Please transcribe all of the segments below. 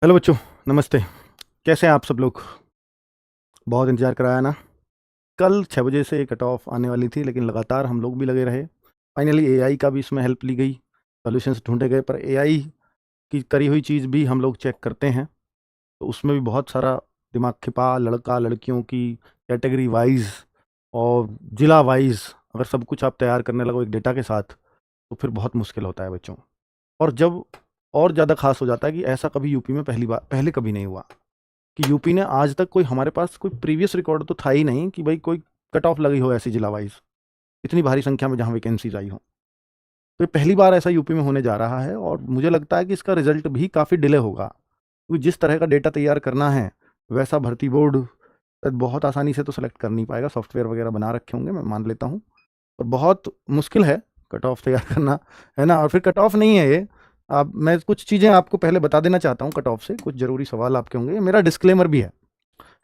Hello बच्चों, नमस्ते। कैसे हैं आप सब लोग? बहुत इंतज़ार कराया ना। कल 6 बजे से कट ऑफ आने वाली थी, लेकिन लगातार हम लोग भी लगे रहे। फाइनली एआई का भी इसमें हेल्प ली गई, सॉल्यूशंस ढूंढे गए, पर एआई की करी हुई चीज़ भी हम लोग चेक करते हैं, तो उसमें भी बहुत सारा दिमाग खिपा। लड़का लड़कियों की कैटेगरी वाइज और ज़िला वाइज अगर सब कुछ आप तैयार करने लगो एक डेटा के साथ, तो फिर बहुत मुश्किल होता है बच्चों। और जब और ज़्यादा खास हो जाता है कि ऐसा कभी यूपी में पहले कभी नहीं हुआ कि यूपी ने आज तक कोई, हमारे पास कोई प्रीवियस रिकॉर्ड तो था ही नहीं कि भाई कोई कट ऑफ लगी हो ऐसी जिला वाइज, इतनी भारी संख्या में जहाँ वैकेंसीज आई हो। तो ये पहली बार ऐसा यूपी में होने जा रहा है, और मुझे लगता है कि इसका रिजल्ट भी काफ़ी डिले होगा, क्योंकि जिस तरह का डेटा तैयार करना है वैसा भर्ती बोर्ड शायद बहुत आसानी से तो सेलेक्ट कर नहीं पाएगा। सॉफ्टवेयर वगैरह बना रखे होंगे, मैं मान लेता हूँ, और बहुत मुश्किल है कट ऑफ तैयार करना, है ना। और फिर कट ऑफ नहीं है ये। आप, मैं कुछ चीज़ें आपको पहले बता देना चाहता हूँ। कट ऑफ से कुछ ज़रूरी सवाल आपके होंगे, ये मेरा डिस्क्लेमर भी है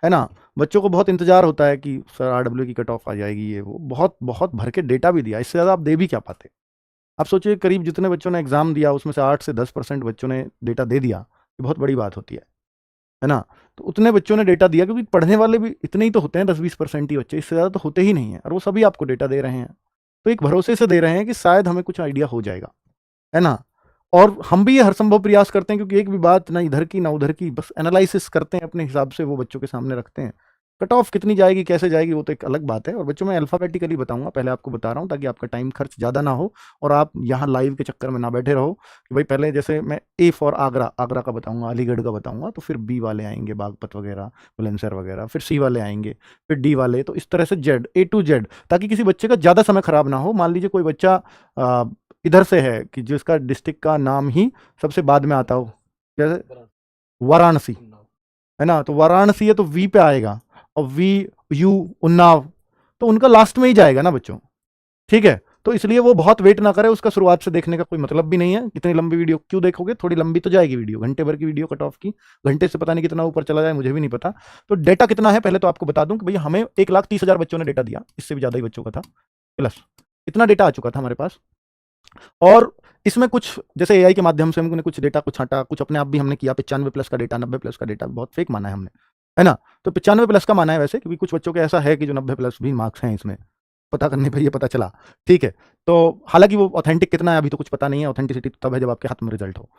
ना। बच्चों को बहुत इंतजार होता है कि सर आरडब्ल्यू की कट ऑफ आ जाएगी, ये वो बहुत बहुत भर के डेटा भी दिया, इससे ज़्यादा आप दे भी क्या पाते। आप सोचिए, करीब जितने बच्चों ने एग्जाम दिया उसमें से 8 से 10% बच्चों ने डेटा दे दिया, ये बहुत बड़ी बात होती है ना। तो उतने बच्चों ने डेटा दिया, क्योंकि पढ़ने वाले भी इतने ही तो होते हैं, 10-20% ही बच्चे, इससे ज़्यादा तो होते ही नहीं है, और वो सभी आपको डेटा दे रहे हैं। तो एक भरोसे से दे रहे हैं कि शायद हमें कुछ आइडिया हो जाएगा, है ना। और हम भी ये हर संभव प्रयास करते हैं, क्योंकि एक भी बात ना इधर की ना उधर की, बस एनालिसिस करते हैं अपने हिसाब से, वो बच्चों के सामने रखते हैं। कट ऑफ कितनी जाएगी, कैसे जाएगी, वो तो एक अलग बात है। और बच्चों, मैं अल्फ़ाबेटिकली बताऊंगा, पहले आपको बता रहा हूँ ताकि आपका टाइम खर्च ज़्यादा ना हो, और आप यहाँ लाइव के चक्कर में ना बैठे रहो कि भाई पहले जैसे मैं ए फॉर आगरा, आगरा का बताऊंगा, अलीगढ़ का बताऊंगा, तो फिर बी वाले आएंगे, बागपत वगैरह, बुलंदशहर वगैरह, फिर सी वाले आएंगे, फिर डी वाले, तो इस तरह से जेड, ए टू जेड, ताकि किसी बच्चे का ज़्यादा समय खराब ना हो। मान लीजिए कोई बच्चा इधर से है कि जिसका डिस्ट्रिक्ट का नाम ही सबसे बाद में आता हो, जैसे वाराणसी, है ना, तो वाराणसी है तो वी पे आएगा, और वी, यू, उन्नाव, तो उनका लास्ट में ही जाएगा ना बच्चों। ठीक है, तो इसलिए वो बहुत वेट ना करे, उसका शुरुआत से देखने का कोई मतलब भी नहीं है। इतनी लंबी वीडियो क्यों देखोगे, थोड़ी लंबी तो जाएगी वीडियो, घंटे भर की वीडियो कट ऑफ की, घंटे से पता नहीं कितना ऊपर चला जाए, मुझे भी नहीं पता। तो डेटा कितना है पहले तो आपको बता दूं कि भैया हमें 1,30,000 बच्चों ने डेटा दिया, इससे भी ज्यादा ही बच्चों का था, प्लस इतना डेटा आ चुका था हमारे पास। और इसमें कुछ जैसे एआई के माध्यम से हमने कुछ डेटा को छांटा, कुछ अपने आप भी हमने किया। 95 प्लस का डेटा, 90 प्लस का डेटा बहुत फेक माना है हमने, है ना। तो 95 प्लस का माना है वैसे, क्योंकि कुछ बच्चों के ऐसा है कि जो 90 प्लस भी मार्क्स हैं इसमें, पता करने पे ये पता चला। ठीक है, तो हालांकि वो ऑथेंटिक कितना है अभी तो कुछ पता नहीं है, ऑथेंटिसिटी तो तब है जब आपके हाथ में रिजल्ट हो।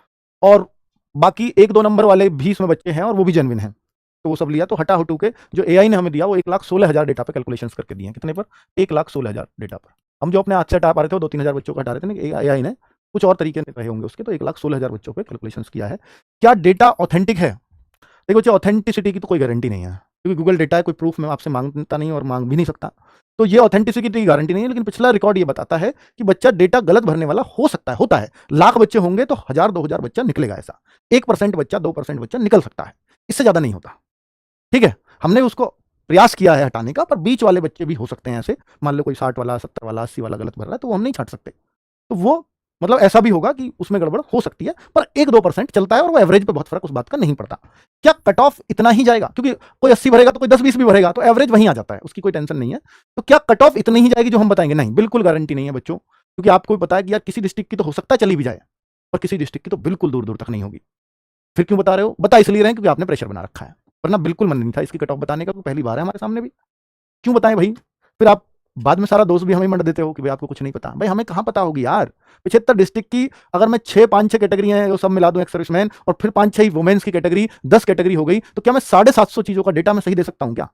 और बाकी 1-2 नंबर वाले भी इसमें बच्चे हैं, और वो भी जेन्युइन हैं, तो वो सब लिया। तो हटा हटू के जो एआई ने हमें दिया वो 1,16,000 डेटा पे कैलकुलेशन करके दिए हैं। कितने पर? 1,16,000 डेटा पर। हम जो अपने हाथ से हटा पा रहे थे वो 2-3 हज़ार बच्चों को हटा रहे थे, एआई ने कुछ और तरीके रहे होंगे उसके, तो 1,16,000 बच्चों पे कैलकुलेशंस किया है। क्या डेटा ऑथेंटिक है? देखो बच्चे, ऑथेंटिसिटी की तो कोई गारंटी नहीं है, क्योंकि गूगल डेटा है, कोई प्रूफ मैं आपसे मांगता नहीं और मांग भी नहीं सकता। तो ये ऑथेंटिसिटी की गारंटी नहीं है, लेकिन पिछला रिकॉर्ड ये बताता है कि बच्चा डेटा गलत भरने वाला हो सकता है, होता है। लाख बच्चे होंगे तो 1,000-2,000 बच्चा निकलेगा ऐसा। 1% बच्चा, 2% बच्चा निकल सकता है, इससे ज्यादा नहीं होता। ठीक है, हमने उसको प्रयास किया है हटाने का, पर बीच वाले बच्चे भी हो सकते हैं ऐसे। मान लो कोई 60 वाला, 70 वाला, 80 वाला गलत भर रहा है, तो वो हम नहीं छांट सकते। तो वो मतलब ऐसा भी होगा कि उसमें गड़बड़ हो सकती है, पर 1-2% चलता है, और वो एवरेज पे बहुत फर्क उस बात का नहीं पड़ता। क्या कट ऑफ इतना ही जाएगा? क्योंकि कोई 80 भरेगा तो कोई 10-20 भी भरेगा, तो एवरेज वहीं आ जाता है, उसकी कोई टेंशन नहीं है। तो क्या कट ऑफ इतनी ही जाएगी जो हम बताएंगे? नहीं, बिल्कुल गारंटी नहीं है बच्चों, क्योंकि आपको भी पता है कि यार किसी डिस्ट्रिक्ट की तो हो सकता है चली भी जाए, और किसी डिस्ट्रिक्ट की तो बिल्कुल दूर दूर तक नहीं होगी। फिर क्यों बता रहे हो? बता इसलिए रहे हैं क्योंकि आपने प्रेशर बना रखा है, वरना बिल्कुल मन नहीं था इसकी कट ऑफ बताने का, तो पहली बार है हमारे सामने भी। क्यों बताएं भाई? फिर आप बाद में सारा दोष भी हमें मंड देते हो कि भाई आपको कुछ नहीं पता। भाई हमें कहाँ पता होगी यार? 75 डिस्ट्रिक्ट की अगर मैं 5-6 कैटेगरी है वो सब मिला दूं, एक्स सर्विसमैन, और फिर 5-6 वुमेन्स की कैटेगरी, 10 कैटेगरी हो गई, तो क्या मैं 750 चीजों का डेटा मैं सही दे सकता हूं क्या?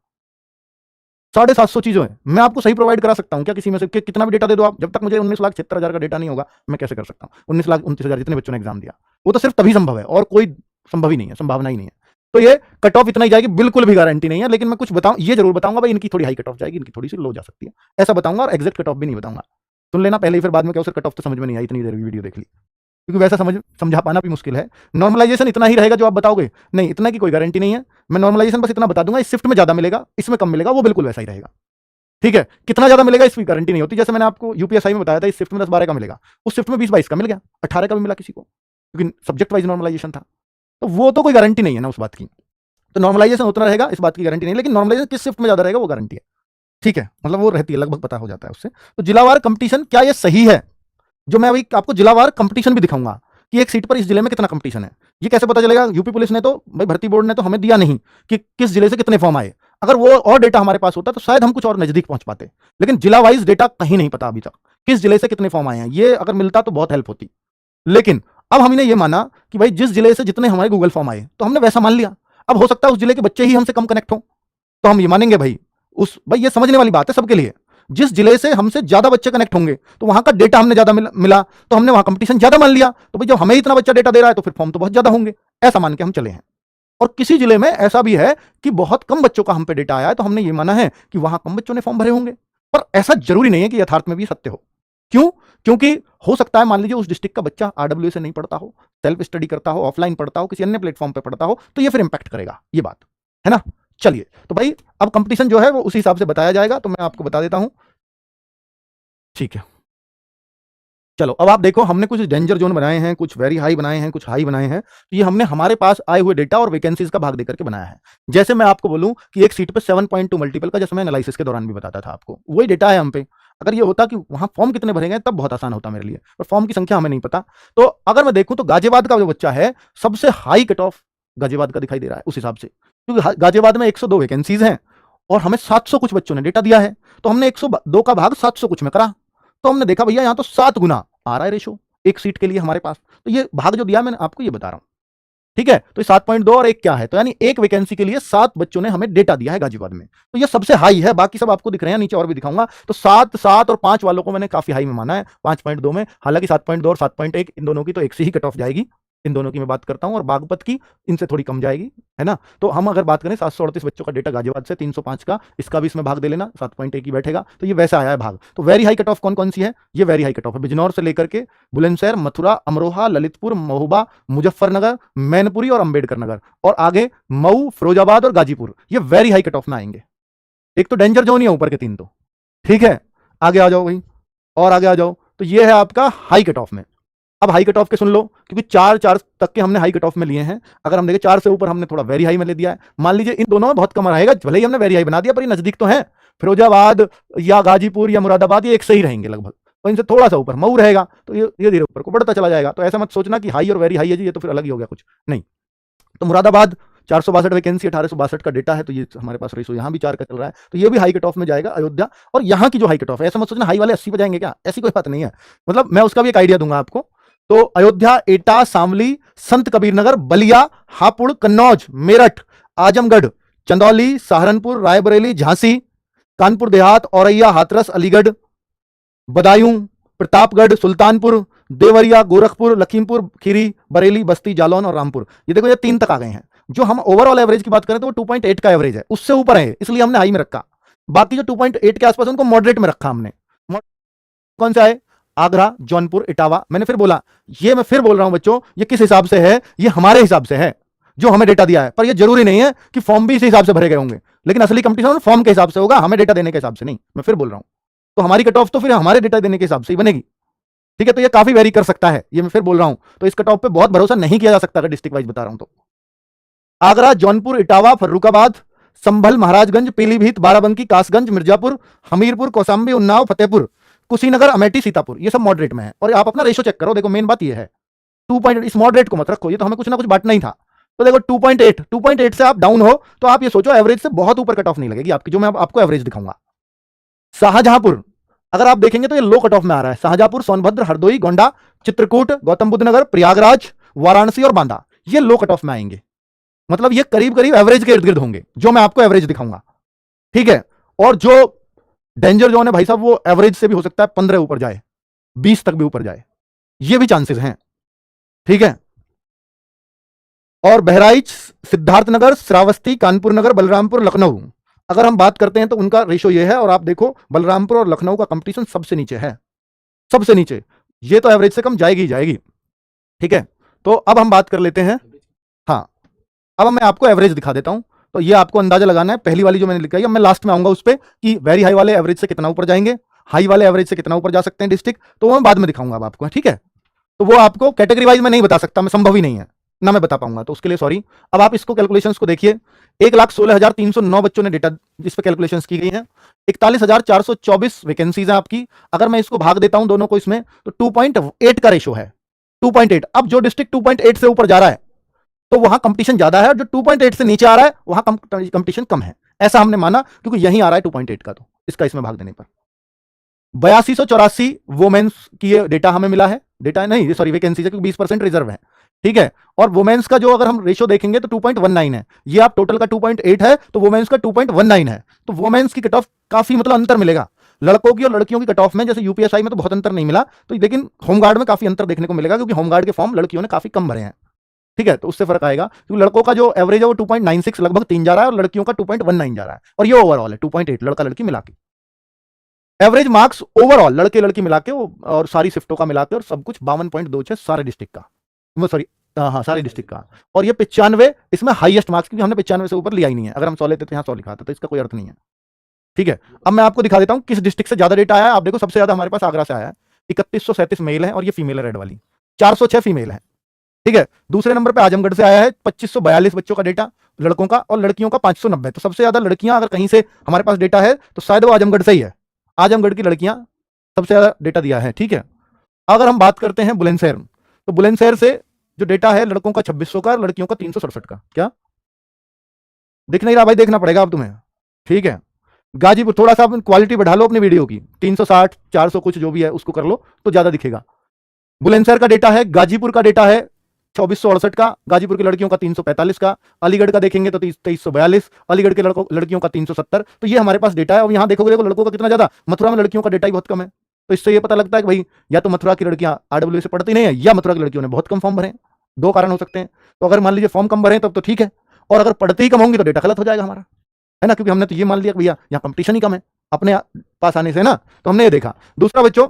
750 चीजों है, मैं आपको सही प्रोवाइड करा सकता हूं क्या किसी में से? कितना भी डेटा दे दो आप, जब तक मुझे 19,76,000 का डेटा नहीं होगा, मैं कैसे कर सकता हूं? 19,29,000 जितने बच्चों ने एग्जाम दिया, वो तो सिर्फ तभी संभव है, और कोई संभव ही नहीं है, संभावना ही नहीं है। तो ये कट ऑफ इतना ही जाएगी, बिल्कुल भी गारंटी नहीं है, लेकिन मैं कुछ बताऊं, ये जरूर बताऊंगा भाई इनकी थोड़ी हाई कट ऑफ जाएगी, इनकी थोड़ी सी लो जा सकती है, ऐसा बताऊंगा। और एग्जैक्ट कट ऑफ भी नहीं बताऊंगा, सुन लेना पहले ही, फिर बाद में क्या सर कट ऑफ तो समझ में नहीं आई, इतनी देर वीडियो देख ली, क्योंकि वैसा समझा पाना भी मुश्किल है। नॉर्मलाइजेशन इतना ही रहेगा जो आप बताओगे, नहीं इतना की कोई गारंटी नहीं है। मैं नॉर्मलाइजेशन बस इतना बता दूंगा, इस शिफ्ट में ज्यादा मिलेगा, इसमें कम मिलेगा, वो बिल्कुल वैसा ही रहेगा। ठीक है, कितना ज्यादा मिलेगा इसकी गारंटी नहीं होती। जैसे मैंने आपको यूपीएसआई में बताया था, इस शिफ्ट में 10-12 का मिलेगा, उस शिफ्ट में 20-22 का मिल गया, 18 का भी मिला किसी को, क्योंकि सब्जेक्ट वाइज नॉर्मलाइजेशन था। तो वो तो कोई गारंटी नहीं है ना उस बात की। तो नॉर्मलाइजेशन उतना रहेगा, इस बात की गारंटी नहीं, लेकिन नॉर्मलाइजेशन किस शिफ्ट में ज्यादा रहेगा वो गारंटी है। ठीक है, मतलब वो रहती है, लगभग पता हो जाता है उससे। तो जिलावार कंपटीशन, क्या ये सही है? जो मैं अभी आपको जिलावार कंपटीशन भी दिखाऊंगा कि एक सीट पर इस जिले में कितना कंपटीशन है। ये कैसे पता चलेगा? यूपी पुलिस ने तो भाई, भर्ती बोर्ड ने तो हमें दिया नहीं कि किस जिले से कितने फॉर्म आए। अगर वो और डेटा हमारे पास होता तो शायद हम कुछ और नजदीक पहुंच पाते, लेकिन जिला वाइज डेटा कहीं नहीं पता अभी तक किस जिले से कितने फॉर्म आए हैं। ये अगर मिलता तो बहुत हेल्प होती। लेकिन अब हमने ये माना कि भाई जिस जिले से जितने हमारे गूगल फॉर्म आए तो हमने वैसा मान लिया। अब हो सकता है उस जिले के बच्चे ही हमसे कम कनेक्ट हो, तो हम ये मानेंगे भाई भाई ये समझने वाली बात है सबके लिए। जिस जिले से हमसे ज्यादा बच्चे कनेक्ट होंगे तो वहां का डेटा हमने ज्यादा मिला तो हमने वहां कंपटीशन ज्यादा मान लिया। तो भाई जब हमें इतना बच्चा डेटा दे रहा है तो फिर फॉर्म तो बहुत ज्यादा होंगे, ऐसा मान के हम चले हैं। और किसी जिले में ऐसा भी है कि बहुत कम बच्चों का हम पे डेटा आया है, तो हमने ये माना है कि वहां कम बच्चों ने फॉर्म भरे होंगे। पर ऐसा जरूरी नहीं है कि यथार्थ में भी सत्य हो। क्यों? क्योंकि हो सकता है मान लीजिए उस डिस्ट्रिक्ट का बच्चा आरडब्ल्यू से नहीं पढ़ता हो, सेल्फ स्टडी करता हो, ऑफलाइन पढ़ता हो, किसी अन्य प्लेटफॉर्म पे पढ़ता हो, तो ये फिर इंपैक्ट करेगा, ये बात है ना। चलिए, तो भाई अब कंपटीशन जो है वो उसी हिसाब से बताया जाएगा, तो मैं आपको बता देता हूं। ठीक है, चलो अब आप देखो, हमने कुछ डेंजर जोन बनाए हैं, कुछ वेरी हाई बनाए हैं, कुछ हाई बनाए हैं। तो ये हमने हमारे पास आए हुए डेटा और वैकेंसीज का भाग देकर के बनाया है। जैसे मैं आपको बोलूं कि एक सीट पे 7.2 मल्टीपल का, जैसे मैं एनालिसिस के दौरान भी बताता था आपको, वही डेटा है हम पे। अगर ये होता कि वहां फॉर्म कितने भरे गए तब बहुत आसान होता मेरे लिए, पर फॉर्म की संख्या हमें नहीं पता। तो अगर मैं देखूं तो गाजियाबाद का जो बच्चा है, सबसे हाई कट ऑफ गाजियाबाद का दिखाई दे रहा है उस हिसाब से, क्योंकि गाजियाबाद में 102 वैकेंसीज हैं और हमें 700 कुछ बच्चों ने डेटा दिया है। तो हमने 102 का भाग 700 कुछ में करा, तो हमने देखा भैया यहाँ तो 7 गुना आ रहा है रेशो एक सीट के लिए हमारे पास। तो ये भाग जो दिया मैंने आपको ये बता रहा हूं, ठीक है। तो 7.2 और एक क्या है, तो यानी एक वैकेंसी के लिए 7 बच्चों ने हमें डेटा दिया है गाजियाबाद में। तो ये सबसे हाई है, बाकी सब आपको दिख रहे हैं, नीचे और भी दिखाऊंगा। तो 7, 7 और 5 वालों को मैंने काफी हाई में माना है 5.2 में। हालांकि 7.2 और 7.1 इन दोनों की तो एक से ही कट ऑफ जाएगी, इन दोनों की मैं बात करता हूं, और बागपत की इनसे थोड़ी कम जाएगी, है ना। तो हम अगर बात करें 738 बच्चों का डेटा गाजियाबाद से, 305 का इसका भी इसमें भाग दे लेना, 7.1 ही बैठेगा। तो ये वैसा आया है भाग। तो वेरी हाई कट ऑफ कौन कौन सी है? ये वेरी हाई कट ऑफ है बिजनौर से लेकर के बुलंदशहर, मथुरा, अमरोहा, ललितपुर, महोबा, मुजफ्फरनगर, मैनपुरी और अंबेडकर नगर, और आगे मऊ, फिरोजाबाद और गाजीपुर, ये वेरी हाई कट ऑफ में आएंगे। एक तो डेंजर जोन ही है ऊपर के 3 तो, ठीक है। आगे आ जाओ भाई, और आगे आ जाओ, तो ये है आपका हाई कट ऑफ में। अब हाई कट ऑफ के सुन लो, क्योंकि 4 तक के हमने हाई कट ऑफ में लिए हैं। अगर हम देखें 4 से ऊपर हमने थोड़ा वेरी हाई में ले दिया है। मान लीजिए इन दोनों में बहुत कम रहेगा, भले ही हमने वेरी हाई बना दिया, पर ये नजदीक तो है। फिरोजाबाद या गाजीपुर या मुरादाबाद ये एक से ही रहेंगे लगभग, और इनसे थोड़ा सा ऊपर मऊ रहेगा, तो ये धीरे ऊपर को बढ़ता चला जाएगा। तो ऐसा मत सोचना कि हाई और वेरी हाई है जी, ये तो फिर अलग ही हो गया कुछ नहीं। तो मुरादाबाद 462 वैकेंसी, 1862 का डेटा है, तो ये हमारे पास रेशो यहाँ भी 4 का चल रहा है, तो ये भी हाई कट ऑफ में जाएगा। अयोध्या, और यहाँ की जो हाई कट ऑफ है, ऐसा मत सोचना हाई वाले 80 पे जाएंगे क्या, ऐसी कोई बात नहीं है। मतलब मैं उसका भी एक आइडिया दूंगा आपको। तो अयोध्या, एटा, शामली, संत कबीरनगर, बलिया, हापुड़, कन्नौज, मेरठ, आजमगढ़, चंदौली, सहारनपुर, रायबरेली, झांसी, कानपुर देहात, औरैया, हाथरस, अलीगढ़, बदायूं, प्रतापगढ़, सुल्तानपुर, देवरिया, गोरखपुर, लखीमपुर खीरी, बरेली, बस्ती, जालौन और रामपुर। ये देखो, ये 3 तक आ गए हैं। जो हम ओवरऑल एवरेज की बात करें तो वो 2.8 का एवरेज है, उससे ऊपर है, इसलिए हमने हाई में रखा। बाकी जो 2.8 के आसपास उनको मॉडरेट में रखा हमने। कौन सा है? आगरा, जौनपुर, इटावा। मैंने फिर बोला, ये मैं फिर बोल रहा हूं बच्चों, ये किस हिसाब से है? ये हमारे हिसाब से है, जो हमें डेटा दिया है। पर ये जरूरी नहीं है कि फॉर्म भी इसी हिसाब से भरे गए होंगे, लेकिन असली कंपटीशन फॉर्म के हिसाब से होगा, हमें डेटा देने के हिसाब से नहीं। मैं फिर बोल रहा हूं, तो हमारी कट ऑफ तो फिर हमारे डेटा देने के हिसाब से ही बनेगी, ठीक है। तो ये काफी वेरी कर सकता है, ये मैं फिर बोल रहा हूं। तो इस कट ऑफ पे बहुत भरोसा नहीं किया जा सकता, अगर डिस्ट्रिक्ट वाइज बता रहा हूं तो। आगरा, जौनपुर, इटावा, फर्रुखाबाद, संभल, महाराजगंज, पीलीभीत, बाराबंकी, कासगंज, मिर्जापुर, हमीरपुर, कौशाम्बी, उन्नाव, फतेहपुर, कुशीनगर, अमेठी, सीतापुर, ये सब मॉडरेट में है। और आप अपना रेशो चेक करो, देखो मेन बात ये है 2. इस मॉडरेट को मत रखो, ये तो हमें कुछ ना कुछ बांटना ही था। तो देखो 2.8 से आप डाउन हो तो आप ये सोचो एवरेज से बहुत ऊपर कट ऑफ नहीं लगेगी आपकी, जो मैं आपको एवरेज दिखाऊंगा। शाहजहांपुर अगर आप देखेंगे तो ये लो कट ऑफ में आ रहा है। शाहजहांपुर, सोनभद्र, हरदोई, गोंडा, चित्रकूट, गौतम बुद्ध नगर, प्रयागराज, वाराणसी और बांदा, ये लो कट ऑफ में आएंगे। मतलब ये करीब करीब एवरेज के इर्द गिर्द होंगे, जो मैं आपको एवरेज दिखाऊंगा, ठीक है। और जो डेंजर जोन है भाई साहब, वो एवरेज से भी हो सकता है 15 ऊपर जाए, 20 तक भी ऊपर जाए, ये भी चांसेस हैं, ठीक है। और बहराइच, सिद्धार्थनगर, श्रावस्ती, कानपुर नगर, बलरामपुर, लखनऊ, अगर हम बात करते हैं तो उनका रेशो ये है। और आप देखो बलरामपुर और लखनऊ का कंपटीशन सबसे नीचे है, सबसे नीचे। ये तो एवरेज से कम जाएगी ही जाएगी, ठीक है। तो अब हम बात कर लेते हैं, हाँ, अब मैं आपको एवरेज दिखा देता हूं। तो ये आपको अंदाजा लगाना है, पहली वाली जो मैंने लिखा है, मैं लास्ट में आऊंगा उस पर कि वेरी हाई वाले एवरेज से कितना ऊपर जाएंगे, हाई वाले एवरेज से कितना ऊपर जा सकते हैं डिस्ट्रिक्ट, तो वो मैं बाद में दिखाऊंगा अब आपको, ठीक है। तो वो आपको कैटेगरी वाइज में नहीं बता सकता, मैं संभव ही नहीं है ना मैं बता पाऊंगा, तो उसके लिए सॉरी। अब आप इसको कैलकुलेशंस को देखिए, 1,16,309 बच्चों ने डेटा इस पर कैलकुलेशंस की गई हैं, 41,424 वैकेंसीज है आपकी। अगर मैं इसको भाग देता हूं दोनों को इसमें, तो 2.8 का रेशो है, 2.8। अब जो डिस्ट्रिक्ट 2.8 से ऊपर जा रहा है तो वहां कंपटीशन ज्यादा है, और जो 2.8 से नीचे आ रहा है वहां कंपटीशन कम है, ऐसा हमने माना, क्योंकि यहीं आ रहा है 2.8 का, तो इसका इसमें भाग देने पर 8284 वुमेन्स की ये डेटा हमें मिला है, डेटा नहीं सॉरी वैकेंसी है, क्योंकि 20% रिजर्व है, ठीक है। और वुमेन्स का जो अगर हम रेशियो देखेंगे तो 2.19 है, ये आप टोटल का 2.8 है तो वुमेन्स का 2.19 है, तो वुमेन्स की कट ऑफ काफी मतलब अंतर मिलेगा लड़कों की और लड़कियों की कट ऑफ में। जैसे यूपीएसआई में तो बहुत अंतर नहीं मिला, तो लेकिन होमगार्ड में काफी अंतर देखने को मिलेगा, क्योंकि होमगार्ड के फॉर्म लड़कियों ने काफी कम भरे हैं, ठीक है, तो उससे फर्क आएगा, क्योंकि लड़कों का जो एवरेज है वो 2.96 लगभग 3 जा रहा है, और लड़कियों का 2.19 जा रहा है, और ये ओवरऑल है 2.8 लड़का लड़की मिला के। एवरेज मार्क्स ओवरऑल लड़के लड़की मिला के और सारी शिफ्टों का मिला के और सब कुछ 52.26 सारे डिस्ट्रिक्ट का, सॉरी हाँ सारे डिस्ट्रिक्ट का, और ये 95 इसमें हाईएस्ट मार्क्स, क्योंकि हमने 95 से ऊपर लिया ही नहीं है, अगर हम 100 लेते तो यहाँ 100 लिखा था, तो इसका कोई अर्थ नहीं है, ठीक है। अब मैं आपको दिखा देता हूं किस डिस्ट्रिक्ट से ज्यादा डेटा आया है। आप देखो सबसे ज्यादा हमारे पास आगरा से आया है, 3137 मेल है, और ये फीमेल है रेड वाली, 406 फीमेल है, ठीक है। दूसरे नंबर पे आजमगढ़ से आया है 2542 बच्चों का डेटा लड़कों का, और लड़कियों का 590, तो सबसे ज्यादा लड़कियां अगर कहीं से हमारे पास डेटा है तो शायद वो आजमगढ़ से ही है, आजमगढ़ की लड़कियां सबसे ज्यादा डेटा दिया है, ठीक है। अगर हम बात करते हैं बुलंदशहर, तो बुलंदशहर से जो डेटा है लड़कों का 2600 का, लड़कियों का 367 का, क्या दिख नहीं रहा भाई, देखना पड़ेगा अब तुम्हें, ठीक है। गाजीपुर, थोड़ा सा क्वालिटी बढ़ा लो अपनी वीडियो की, 360 400 कुछ जो भी है उसको कर लो तो ज्यादा दिखेगा। बुलंदशहर का डेटा है, गाजीपुर का डेटा है 2468 का, गाजीपुर की लड़कियों का 345 का, अलीगढ़ का देखेंगे तो 2342, अलीगढ़ के लड़कियों का 370, तो ये हमारे पास डेटा है। और यहाँ देखोगे देखो लड़कों का कितना ज्यादा, मथुरा में लड़कियों का डेटा ही बहुत कम है, तो इससे ये पता लगता है कि भाई या तो मथुरा की लड़कियां आरडब्ल्यू से पढ़ती नहीं है, या मथुरा की लड़कियों ने बहुत कम फॉर्म भरे, दो कारण हो सकते हैं। तो अगर मान लीजिए फॉर्म कम भरे तब तो ठीक है, और अगर पढ़ते ही कम होंगे तो डेटा गलत हो जाएगा हमारा, है ना, क्योंकि हमने तो ये मान लिया कि भैया यहाँ कंपटीशन ही कम है अपने पास आने से ना, तो हमने ये देखा। दूसरा बच्चों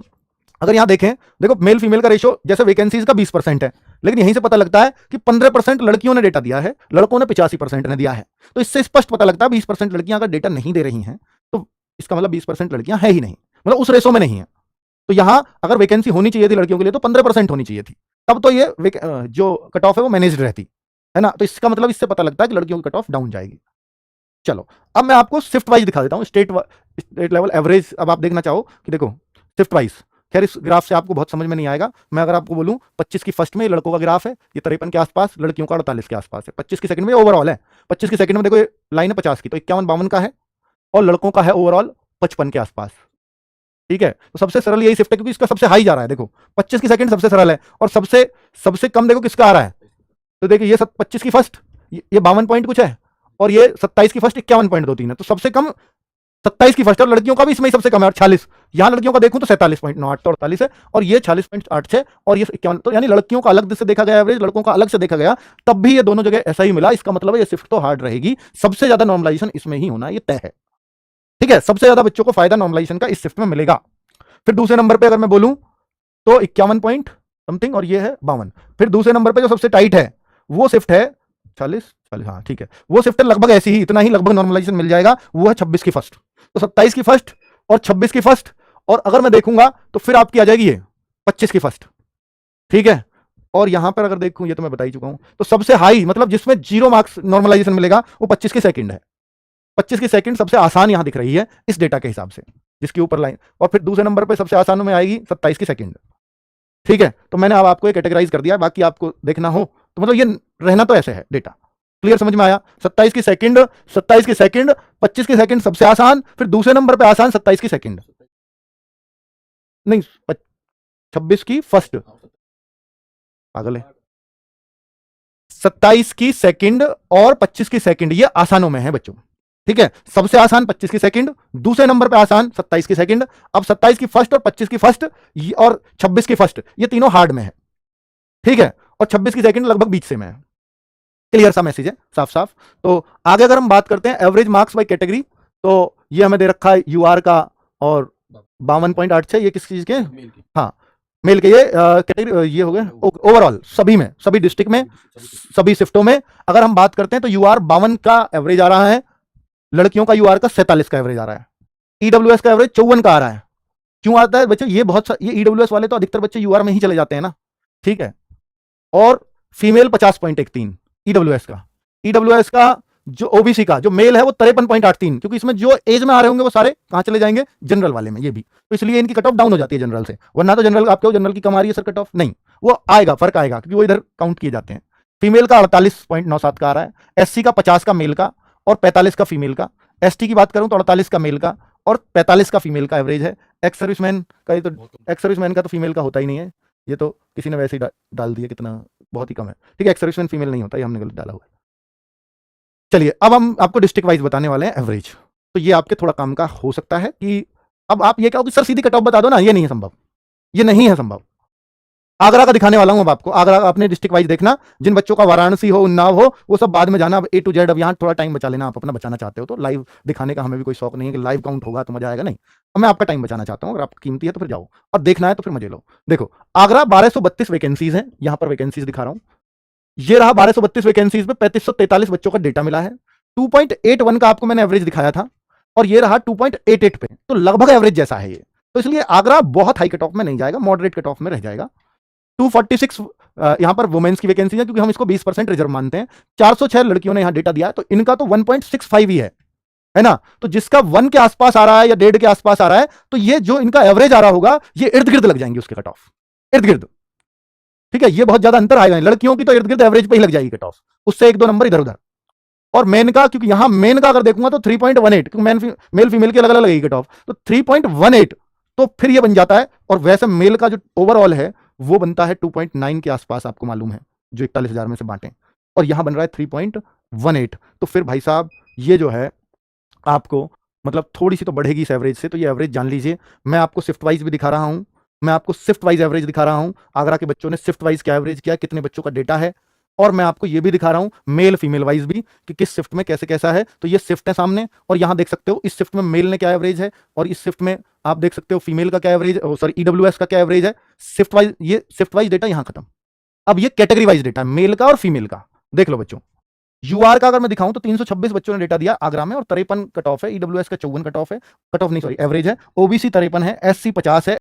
अगर यहाँ देखें, देखो मेल फीमेल का रेशियो जैसे वैकेंसीज का 20% है, लेकिन यहीं से पता लगता है कि 15% लड़कियों ने डेटा दिया है, लड़कों ने 85% ने दिया है, तो इससे स्पष्ट पता लगता है 20% लड़कियां अगर डेटा नहीं दे रही हैं तो इसका मतलब 20% लड़कियां है ही नहीं, मतलब उस रेशो में नहीं है। तो यहां अगर वैकेंसी होनी चाहिए थी लड़कियों के लिए तो 15% होनी चाहिए थी, तब तो ये जो कट ऑफ है वो मैनेज रहती, है ना। तो इसका मतलब इससे पता लगता है कि लड़कियों की कट ऑफ डाउन जाएगी। चलो अब मैं आपको शिफ्ट वाइज दिखा देता हूं, स्टेट लेवल एवरेज। अब आप देखना चाहो कि देखो शिफ्ट वाइज, खैर इस ग्राफ से आपको बहुत समझ में नहीं आएगा, मैं अगर आपको बोलूं 25 की फर्स्ट में लड़कों का ग्राफ है, ये 53 के आसपास, लड़कियों का 48 के आसपास है। 25 की सेकंड में ओवरऑल है, 25 की सेकंड में देखो ये लाइन है 50 की, तो 51-52 का है, और लड़कों का है ओवरऑल 55 के आसपास, ठीक है। तो सबसे सरल यही शिफ्ट है, क्योंकि इसका सबसे हाई जा रहा है, देखो 25 की सेकंड सबसे सरल है, और सबसे सबसे कम देखो किसका आ रहा है, तो देखिए ये 25 की फर्स्ट ये 52 पॉइंट कुछ है, और ये 27 की फर्स्ट 51.23 है, तो सबसे कम 27 की फर्स्ट, और लड़कियों का भी इसमें ही सबसे कम है 46, यहां लड़कियों का देखूं तो 47.98 तो 48 है, और ये 46.86 और ये 51, तो यानी लड़कियों का अलग से देखा गया एवरेज, लड़कों का अलग से देखा गया, तब भी ये दोनों जगह ऐसा ही मिला। इसका मतलब है ये शिफ्ट तो हार्ड रहेगी, सबसे ज्यादा नॉर्मलाइजेशन इसमें ही होना ये तय है, ठीक है। सबसे ज्यादा बच्चों को फायदा नॉर्मलाइजेशन का इस शिफ्ट में मिलेगा। फिर दूसरे नंबर पर अगर मैं बोलूं तो 51 पॉइंट समथिंग, और ये है 52। फिर दूसरे नंबर पर जो सबसे टाइट है वो शिफ्ट है 40, हाँ ठीक है, वो शिफ्ट लगभग ऐसी ही, इतना ही लगभग नॉर्मलाइजेशन मिल जाएगा, वो है 26 की फर्स्ट, तो 27 की फर्स्ट और 26 की फर्स्ट, और अगर मैं देखूंगा तो फिर आपकी आ जाएगी ये 25 की फर्स्ट, ठीक है। और यहां पर अगर देखूं, ये तो मैं बता ही चुका हूं, तो सबसे हाई मतलब जिसमें 0 मार्क्स नॉर्मलाइजेशन मिलेगा वो 25 की सेकंड है। 25 की सेकंड सबसे आसान यहां दिख रही है इस डेटा के हिसाब से, जिसके ऊपर लाइन, और फिर दूसरे नंबर पर सबसे आसान में आएगी 27 की सेकंड, ठीक है। तो मैंने अब आपको ये कैटेगराइज कर दिया, बाकी आपको देखना हो तो मतलब ये रहना तो ऐसे है डेटा, क्लियर समझ में आया। 27 की सेकंड, 27 की सेकंड, 25 की सेकंड सबसे आसान, फिर दूसरे नंबर पे आसान 27 की सेकंड, नहीं 26 की फर्स्ट, पागल है, 27 की सेकंड और 25 की सेकंड ये आसानों में है बच्चों, ठीक है। सबसे आसान 25 की सेकंड, दूसरे नंबर पे आसान 27 की सेकंड, अब 27 की फर्स्ट और 25 की फर्स्ट और 26 की फर्स्ट ये तीनों हार्ड में है, ठीक है, और 26 की सेकंड लगभग बीच से में है। क्लियर सा मैसेज है, साफ साफ। तो आगे अगर हम बात करते हैं एवरेज मार्क्स बाय कैटेगरी, तो ये हमें दे रखा है यूआर का, और 52.86 ये किस चीज के, हाँ मेल के, ये कैटेगरी ये हो गए ओवरऑल सभी में, सभी डिस्ट्रिक्ट में, सभी शिफ्टों में। अगर हम बात करते हैं तो यूआर 52 का एवरेज आ रहा है, लड़कियों का यूआर का 47 का एवरेज आ रहा है, ईडब्ल्यूएस का एवरेज 54 का आ रहा है। क्यों आता है बच्चे, ये बहुत ये ईडब्ल्यूएस वाले तो अधिकतर बच्चे यूआर में ही चले जाते हैं ना, ठीक है। और फीमेल 50.13 ईडब्ल्यूएस का, ईडब्ल्यूएस का जो ओबीसी का जो मेल है वो 53.83, क्योंकि इसमें जो एज में आ रहे होंगे वो सारे कहां चले जाएंगे, जनरल वाले में, ये भी, तो इसलिए इनकी कट ऑफ डाउन हो जाती है जनरल से, वरना तो जनरल आपके जनरल की कम आ रही है सर कट ऑफ, नहीं, वो आएगा, फर्क आएगा, क्योंकि वो इधर काउंट किए जाते हैं। फीमेल का 48.97 का आ रहा है, एससी का 50 का मेल का और 45 का फीमेल का। एसटी की बात करूं तो 48 का मेल का और 45 का फीमेल का एवरेज है। एक्स सर्विसमैन का, ये तो एक्स सर्विसमैन का तो फीमेल का होता ही नहीं है, ये तो किसी ने वैसे ही डाल दिया, कितना बहुत ही कम है। ठीक है, एक्स सर्विसमैन फीमेल नहीं होता, ये हमने गलत डाला हुआ है। चलिए अब हम आपको डिस्ट्रिक्ट वाइज बताने वाले हैं एवरेज। तो ये आपके थोड़ा काम का हो सकता है कि अब आप ये कहो कि सर सीधी कट ऑफ बता दो ना, ये नहीं है संभव, ये नहीं है संभव। आगरा का दिखाने वाला हूं अब आपको, आगरा का अपने डिस्ट्रिक्ट वाइज देखना। जिन बच्चों का वाराणसी हो, उन्नाव हो, वो सब बाद में जाना। अब ए टू जेड, अब यहाँ थोड़ा टाइम बचा लेना, आप अपना बचाना चाहते हो तो। लाइव दिखाने का हमें भी कोई शौक नहीं है कि लाइव काउंट होगा तो मजा आएगा, नहीं। अब मैं आपका टाइम बचाना चाहता हूँ, अगर आप कीमती है तो फिर जाओ, और देखना है तो फिर मजे लो। देखो आगरा 1232 वैकेंसीज है, यहां पर वैकेंसीज दिखा रहा हूं। ये रहा 1232 वैकेंसीज में 3543 बच्चों का डेटा मिला है। 2.81 का आपको मैंने एवरेज दिखाया था, और ये रहा 2.88 पे, तो लगभग एवरेज जैसा है ये। तो इसलिए आगरा बहुत हाई कट ऑफ में नहीं जाएगा, मॉडरेट कट ऑफ में रह जाएगा। 246 यहां पर वुमेन्स की वैकेंसी है, क्योंकि हम इसको 20% रिजर्व मानते हैं। 406 लड़कियों ने यहां डेटा दिया है, तो इनका तो 1.65 ही है ना। तो जिसका 1 के आसपास आ रहा है या 1.5 के आसपास आ रहा है, तो ये जो इनका एवरेज आ रहा होगा, ये इर्द गिर्द लग जाएंगे उसके कट ऑफ, इर्द गिर्द। ठीक है, ये बहुत ज्यादा अंतर आएगा। लड़कियों की तो इर्द गिर्द एवरेज पे ही लग जाएगी कट ऑफ, उससे 1-2 नंबर इधर उधर। और मेन का, क्योंकि यहां मेन का अगर देखूंगा तो 3.18, क्योंकि मेल फीमेल की अलग अलग लगेगी कट ऑफ, तो 3.18, तो फिर ये बन जाता है। और वैसे मेल का जो ओवरऑल है वो बनता है 2.9 के आसपास, आपको मालूम है, जो 41,000 में से बांटे, और यहां बन रहा है 3.18। तो फिर भाई साहब ये जो है आपको मतलब थोड़ी सी तो बढ़ेगी इस एवरेज से। तो ये एवरेज जान लीजिए। मैं आपको शिफ्ट वाइज भी दिखा रहा हूं, मैं आपको शिफ्ट वाइज एवरेज दिखा रहा हूं, आगरा के बच्चों ने शिफ्ट वाइज क्या एवरेज किया, कितने बच्चों का डेटा है। और मैं आपको ये भी दिखा रहा हूं मेल फीमेल वाइज भी, कि किस शिफ्ट में कैसे कैसा है। तो ये शिफ्ट है सामने, और यहां देख सकते हो इस शिफ्ट में मेल ने क्या एवरेज है, और इस शिफ्ट में आप देख सकते हो फीमेल का क्या एवरेज, सॉरी ईडब्ल्यूएस का क्या एवरेज है। शिफ्ट वाइज, ये शिफ्ट वाइज डेटा यहां खत्म। अब ये कैटेगरी वाइज डेटा है, मेल का और फीमेल का। देख लो बच्चों, यूआर का अगर मैं दिखाऊं तो 326 बच्चों ने डेटा दिया आगरा में, और 53 कट ऑफ है। ईडब्ल्यूएस का 54 कट ऑफ है, कट ऑफ नहीं सॉरी एवरेज है। ओबीसी 53 है, एससी 50 है,